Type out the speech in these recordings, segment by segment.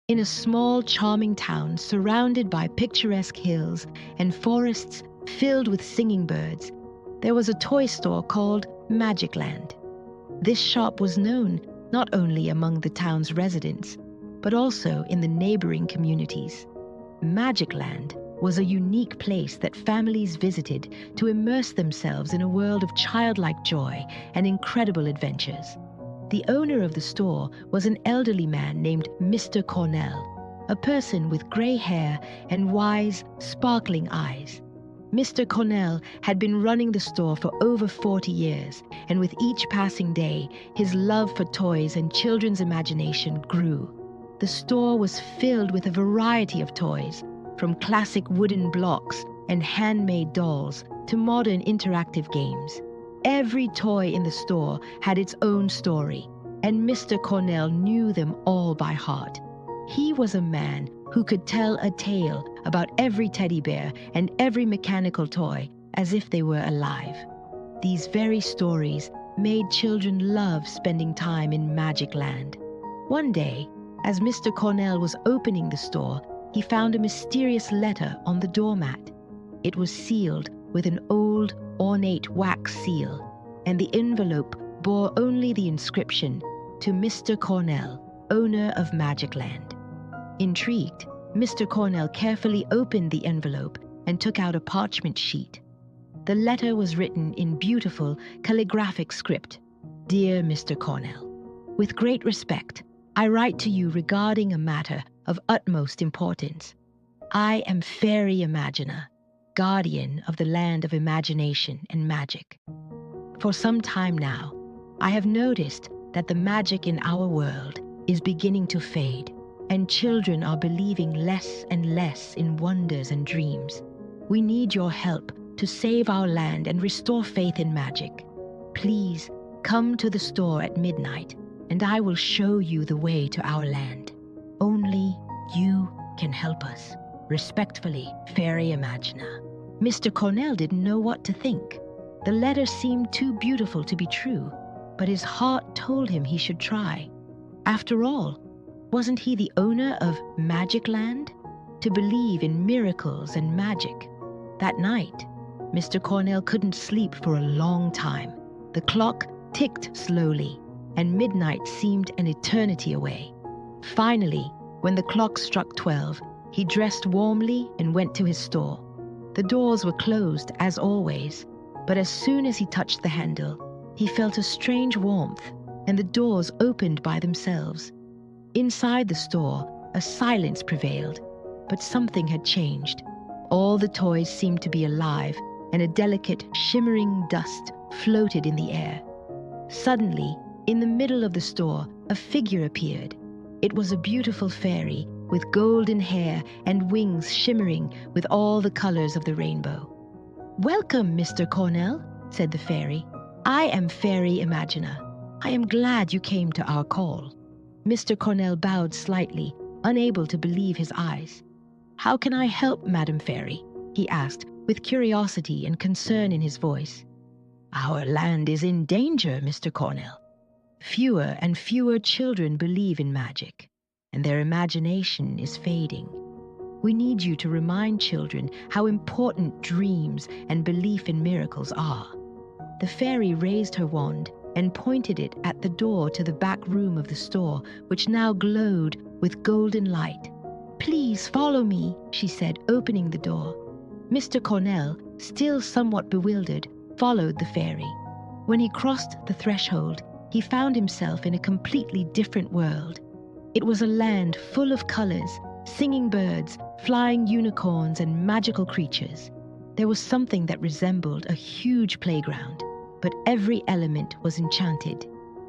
In a small, charming town surrounded by picturesque hills and forests filled with singing birds, there was a toy store called Magic Land. This shop was known not only among the town's residents, but also in the neighboring communities. Magic Land was a unique place that families visited to immerse themselves in a world of childlike joy and incredible adventures. The owner of the store was an elderly man named Mr. Kornel, a person with gray hair and wise, sparkling eyes. Mr. Kornel had been running the store for over 40 years, and with each passing day, his love for toys and children's imagination grew. The store was filled with a variety of toys, from classic wooden blocks and handmade dolls to modern interactive games. Every toy in the store had its own story, and Mr. Kornel knew them all by heart. He was a man who could tell a tale about every teddy bear and every mechanical toy as if they were alive. These very stories made children love spending time in Magic Land. One day, as Mr. Kornel was opening the store, he found a mysterious letter on the doormat. It was sealed with an old, ornate wax seal, and the envelope bore only the inscription, "To Mr. Kornel, owner of Magic Land." Intrigued, Mr. Kornel carefully opened the envelope and took out a parchment sheet. The letter was written in beautiful calligraphic script. "Dear Mr. Kornel, with great respect, I write to you regarding a matter of utmost importance. I am Fairy Imagina, guardian of the land of imagination and magic. For some time now, I have noticed that the magic in our world is beginning to fade, and children are believing less and less in wonders and dreams. We need your help to save our land and restore faith in magic. Please come to the store at midnight, and I will show you the way to our land. Only you can help us. Respectfully, Fairy Imagina." Mr. Kornel didn't know what to think. The letter seemed too beautiful to be true, but his heart told him he should try. After all, wasn't he the owner of Magic Land? To believe in miracles and magic. That night, Mr. Kornel couldn't sleep for a long time. The clock ticked slowly, and midnight seemed an eternity away. Finally, when the clock struck 12, he dressed warmly and went to his store. The doors were closed, as always, but as soon as he touched the handle, he felt a strange warmth, and the doors opened by themselves. Inside the store, a silence prevailed, but something had changed. All the toys seemed to be alive, and a delicate, shimmering dust floated in the air. Suddenly, in the middle of the store, a figure appeared. It was a beautiful fairy with golden hair and wings shimmering with all the colors of the rainbow. "Welcome, Mr. Kornel," said the fairy. "I am Fairy Imagina. I am glad you came to our call." Mr. Kornel bowed slightly, unable to believe his eyes. "How can I help, Madam Fairy?" he asked, with curiosity and concern in his voice. "Our land is in danger, Mr. Kornel. Fewer and fewer children believe in magic, and their imagination is fading. We need you to remind children how important dreams and belief in miracles are." The fairy raised her wand and pointed it at the door to the back room of the store, which now glowed with golden light. "Please follow me," she said, opening the door. Mr. Kornel, still somewhat bewildered, followed the fairy. When he crossed the threshold, he found himself in a completely different world. It was a land full of colors, singing birds, flying unicorns, and magical creatures. There was something that resembled a huge playground, but every element was enchanted.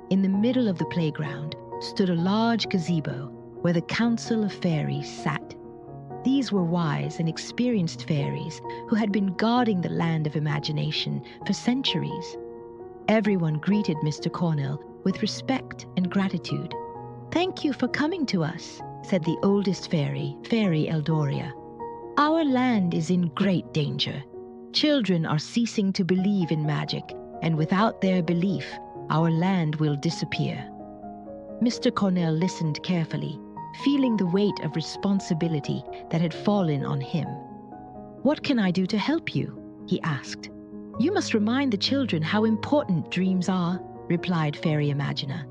In the middle of the playground stood a large gazebo where the Council of Fairies sat. These were wise and experienced fairies who had been guarding the land of imagination for centuries. Everyone greeted Mr. Kornel with respect and gratitude. "Thank you for coming to us," said the oldest fairy, Fairy Eldoria. "Our land is in great danger. Children are ceasing to believe in magic, and without their belief, our land will disappear." Mr. Kornel listened carefully, feeling the weight of responsibility that had fallen on him. "What can I do to help you?" he asked. "You must remind the children how important dreams are," replied Fairy Imagina.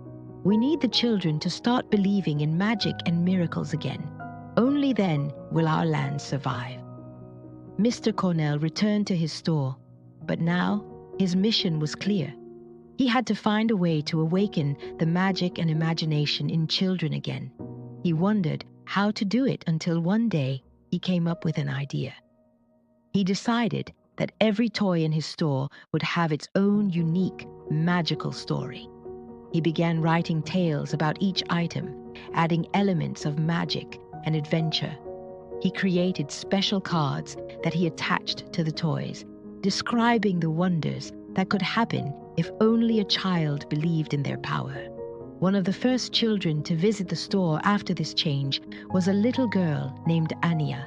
"We need the children to start believing in magic and miracles again. Only then will our land survive." Mr. Kornel returned to his store, but now his mission was clear. He had to find a way to awaken the magic and imagination in children again. He wondered how to do it until one day he came up with an idea. He decided that every toy in his store would have its own unique, magical story. He began writing tales about each item, adding elements of magic and adventure. He created special cards that he attached to the toys, describing the wonders that could happen if only a child believed in their power. One of the first children to visit the store after this change was a little girl named Ania.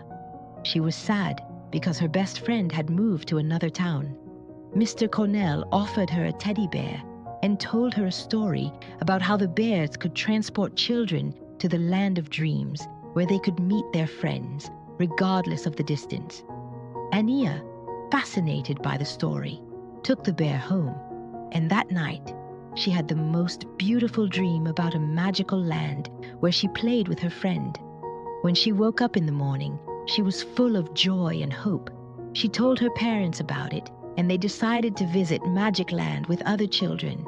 She was sad because her best friend had moved to another town. Mr. Kornel offered her a teddy bear and told her a story about how the bears could transport children to the land of dreams, where they could meet their friends, regardless of the distance. Ania, fascinated by the story, took the bear home, and that night, she had the most beautiful dream about a magical land where she played with her friend. When she woke up in the morning, she was full of joy and hope. She told her parents about it, and they decided to visit Magic Land with other children.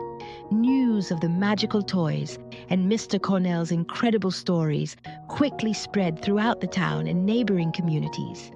News of the magical toys and Mr. Kornel's incredible stories quickly spread throughout the town and neighboring communities.